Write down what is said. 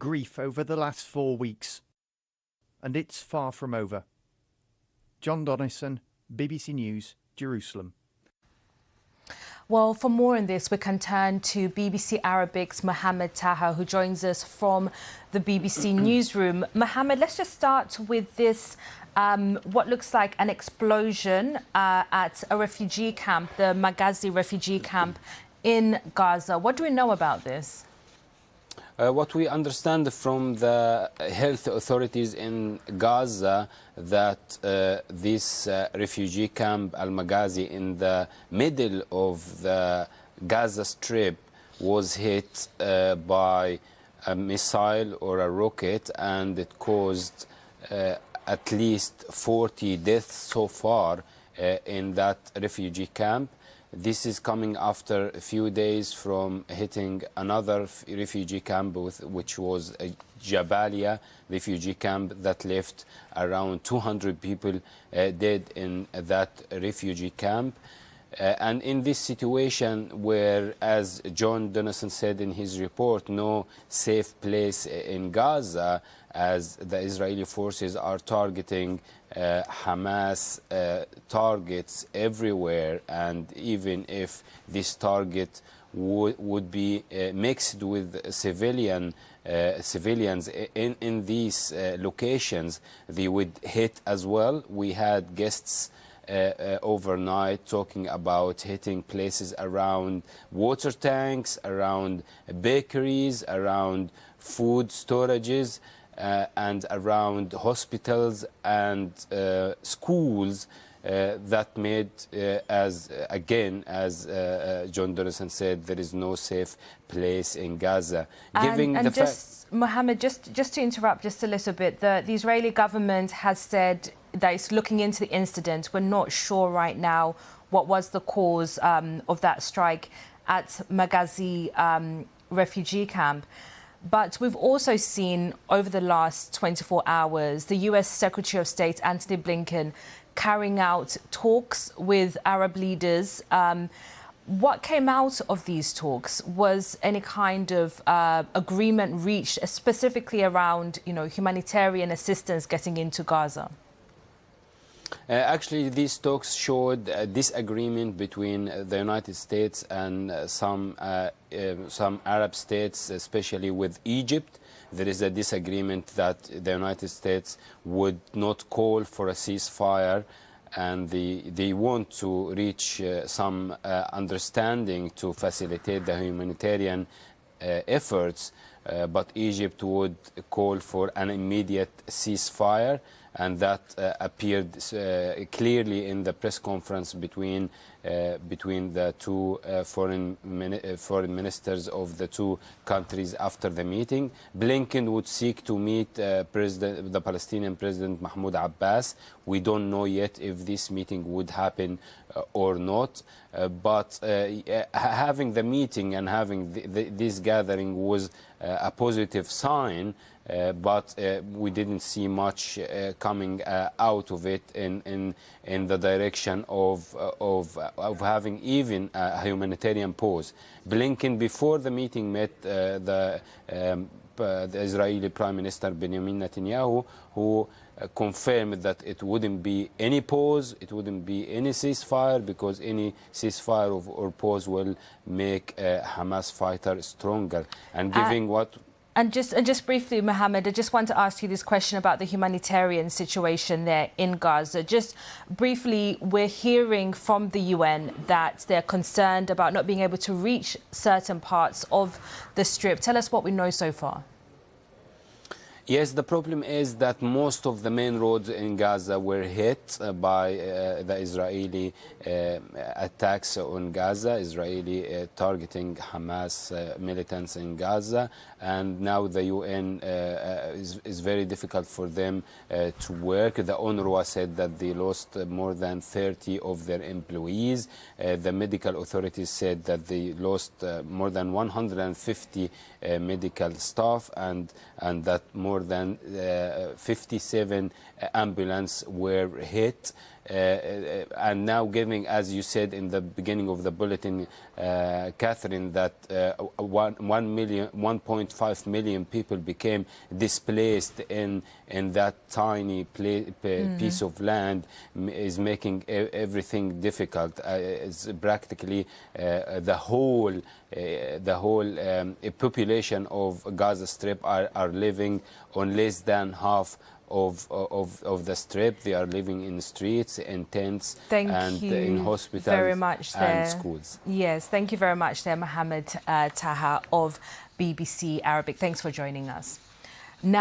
grief over the last 4 weeks, and it's far from over. John Donnison, BBC News, Jerusalem. Well, for more on this, we can turn to BBC Arabic's Mohamed Taha, who joins us from the BBC newsroom. Mohamed, let's just start with this, what looks like an explosion at a refugee camp, the Maghazi refugee camp in Gaza. What do we know about this? What we understand from the health authorities in Gaza, that this refugee camp, Al-Maghazi, in the middle of the Gaza Strip, was hit by a missile or a rocket, and it caused at least 40 deaths so far in that refugee camp. This is coming after a few days from hitting another refugee camp, which was a Jabalia refugee camp that left around 200 people dead in that refugee camp. And in this situation where, as John Donnison said in his report, no safe place in Gaza, as the Israeli forces are targeting Hamas targets everywhere, and even if this target would be mixed with civilians in these locations, they would hit as well. We had guests overnight talking about hitting places around water tanks, around bakeries, around food storages, and around hospitals and schools that made, as John Donnison said, there is no safe place in Gaza. Mohamed, just to interrupt just a little bit, the Israeli government has said that it's looking into the incident. We're not sure right now what was the cause of that strike at Maghazi refugee camp. But we've also seen over the last 24 hours the US Secretary of State Antony Blinken carrying out talks with Arab leaders. What came out of these talks? Was any kind of agreement reached, specifically around, humanitarian assistance getting into Gaza? Actually, these talks showed a disagreement between the United States and some Arab states, especially with Egypt. There is a disagreement that the United States would not call for a ceasefire, and they want to reach some understanding to facilitate the humanitarian efforts, but Egypt would call for an immediate ceasefire. And that appeared clearly in the press conference between the two foreign ministers of the two countries after the meeting. Blinken would seek to meet the Palestinian President Mahmoud Abbas. We don't know yet if this meeting would happen or not, but having the meeting and having this gathering was a positive sign. But we didn't see much coming out of it in the direction of having even a humanitarian pause. Blinken, before the meeting, met the Israeli Prime Minister Benjamin Netanyahu, who confirmed that it wouldn't be any pause, it wouldn't be any ceasefire, because any ceasefire or pause will make Hamas fighters stronger. And giving what... And just briefly, Mohamed, I just want to ask you this question about the humanitarian situation there in Gaza. Just briefly, we're hearing from the UN that they're concerned about not being able to reach certain parts of the Strip. Tell us what we know so far. Yes, the problem is that most of the main roads in Gaza were hit by the Israeli attacks on Gaza, Israeli targeting Hamas militants in Gaza. And now the UN is very difficult for them to work. The UNRWA said that they lost more than 30 of their employees. The medical authorities said that they lost more than 150 medical staff, and that more than 57 ambulances were hit. and now giving, as you said in the beginning of the bulletin, Catherine, that 1.5 million people became displaced in that tiny piece of land, is making everything difficult. It's practically the whole population of Gaza Strip are living on less than half of the Strip. They are living in streets, in tents, and in hospitals very much and schools. Yes, thank you very much there, Mohamed Taha of BBC Arabic. Thanks for joining us. Now.